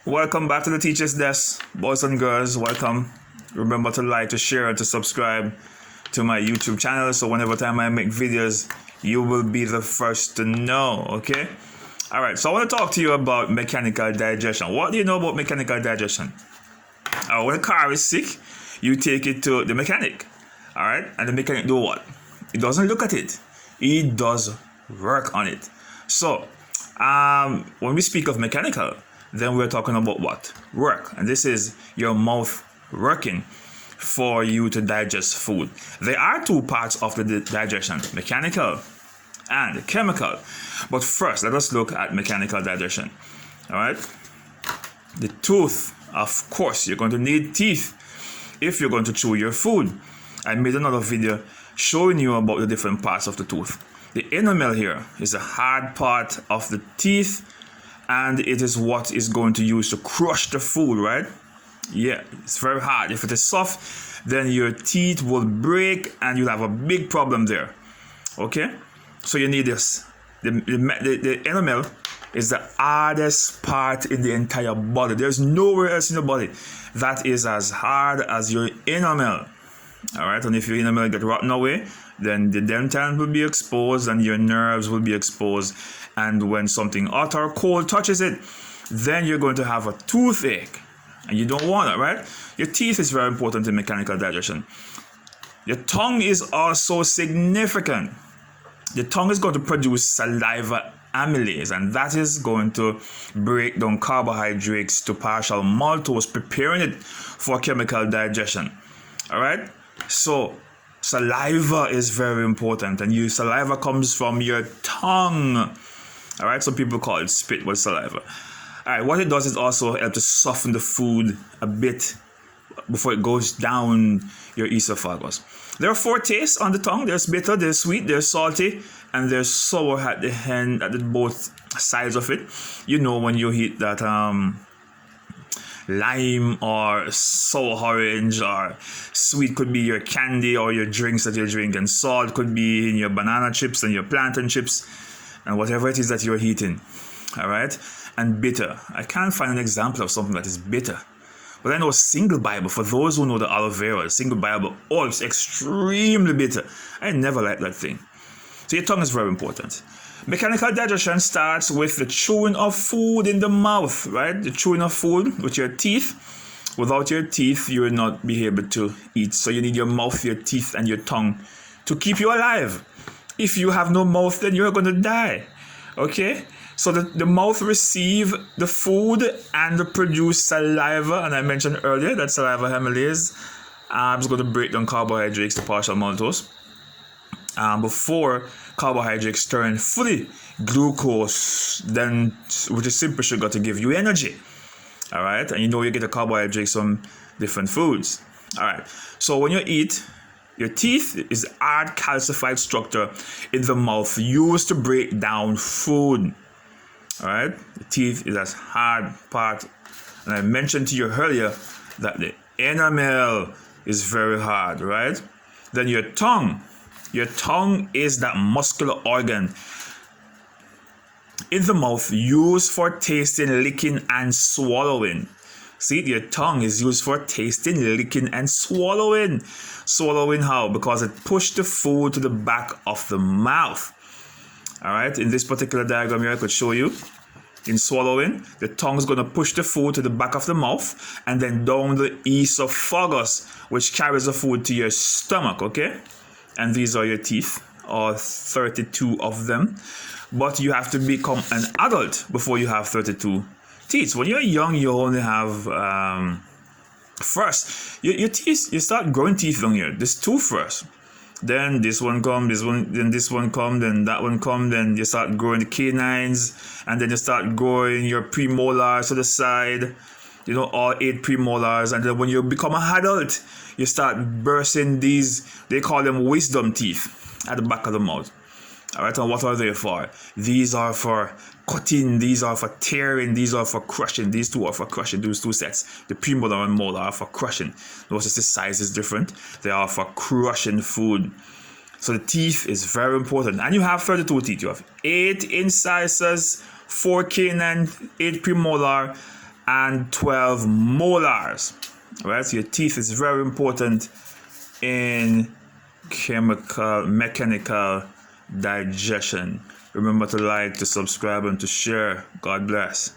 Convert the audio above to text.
Welcome back to the Teacher's Desk. Boys and girls, welcome. Remember to like, to share, and to subscribe to my YouTube channel so whenever time I make videos, you will be the first to know, okay? Alright, so I want to talk to you about mechanical digestion. What do you know about mechanical digestion? When a car is sick, you take it to the mechanic. Alright, and the mechanic do what? He doesn't look at it. He does work on it. So, when we speak of mechanical, then we're talking about what? Work. And this is your mouth working for you to digest food. There are two parts of the digestion, mechanical and chemical. But first, let us look at mechanical digestion. All right? The tooth, of course, you're going to need teeth if you're going to chew your food. I made another video showing you about the different parts of the tooth. The enamel here is the hard part of the teeth, and it is what is going to use to crush the food, right? Yeah, it's very hard. If it is soft, then your teeth will break and you'll have a big problem there. Okay? So you need this. The enamel is the hardest part in the entire body. There's nowhere else in the body that is as hard as your enamel. Alright, and if your enamel get rotten away, then the dentin will be exposed and your nerves will be exposed. And when something hot or cold touches it, then you're going to have a toothache. And you don't want it, right? Your teeth is very important in mechanical digestion. Your tongue is also significant. The tongue is going to produce saliva amylase, and that is going to break down carbohydrates to partial maltose, preparing it for chemical digestion. All right? So, saliva is very important, and your saliva comes from your tongue. All right? Some people call it spit with saliva. All right, what it does is also help to soften the food a bit before it goes down your esophagus. There are four tastes on the tongue. There's bitter, there's sweet, there's salty, and there's sour at the end, at both sides of it. You know when you eat that lime or sour orange, or sweet could be your candy or your drinks that you drink, and salt could be in your banana chips and your plantain chips and whatever it is that you're eating. All right? And bitter. I can't find an example of something that is bitter. But I know single Bible, for those who know the aloe vera, single Bible, oh, it's extremely bitter. I never liked that thing. So your tongue is very important. Mechanical digestion starts with the chewing of food in the mouth, right? The chewing of food with your teeth. Without your teeth, you will not be able to eat. So you need your mouth, your teeth, and your tongue to keep you alive. If you have no mouth, then you're going to die. Okay? So the mouth receive the food and produce saliva. And I mentioned earlier that saliva amylase is going to break down carbohydrates to partial maltose. Before carbohydrates turn fully glucose, then which is simple sugar to give you energy. All right, and you know you get the carbohydrates from different foods. All right, so when you eat, your teeth is hard calcified structure in the mouth used to break down food. All right, the teeth is a hard part, and I mentioned to you earlier that the enamel is very hard, right? Then your tongue is that muscular organ in the mouth used for tasting, licking, and swallowing. See, your tongue is used for tasting, licking, and swallowing. Swallowing how? Because it pushed the food to the back of the mouth. All right, in this particular diagram here, I could show you. In swallowing, the tongue is going to push the food to the back of the mouth and then down the esophagus, which carries the food to your stomach, okay? And these are your teeth, or 32 of them. But you have to become an adult before you have 32 teeth. When you're young, you only have, first, your teeth, you start growing teeth down here. There's two first. Then this one come, then this one come, then that one come, then you start growing the canines, and then you start growing your premolars to the side, you know, all 8 premolars, and then when you become an adult, you start bursting these, they call them wisdom teeth at the back of the mouth. All right, and what are they for? These are for cutting, these are for tearing, these are for crushing. These two are for crushing, those two sets. The premolar and molar are for crushing. Notice the size is different. They are for crushing food. So the teeth is very important. And you have 32 teeth. You have 8 incisors, 4 canine, 8 premolar, and 12 molars. Right? So your teeth is very important in mechanical digestion. Remember to like, to subscribe, and to share. God bless.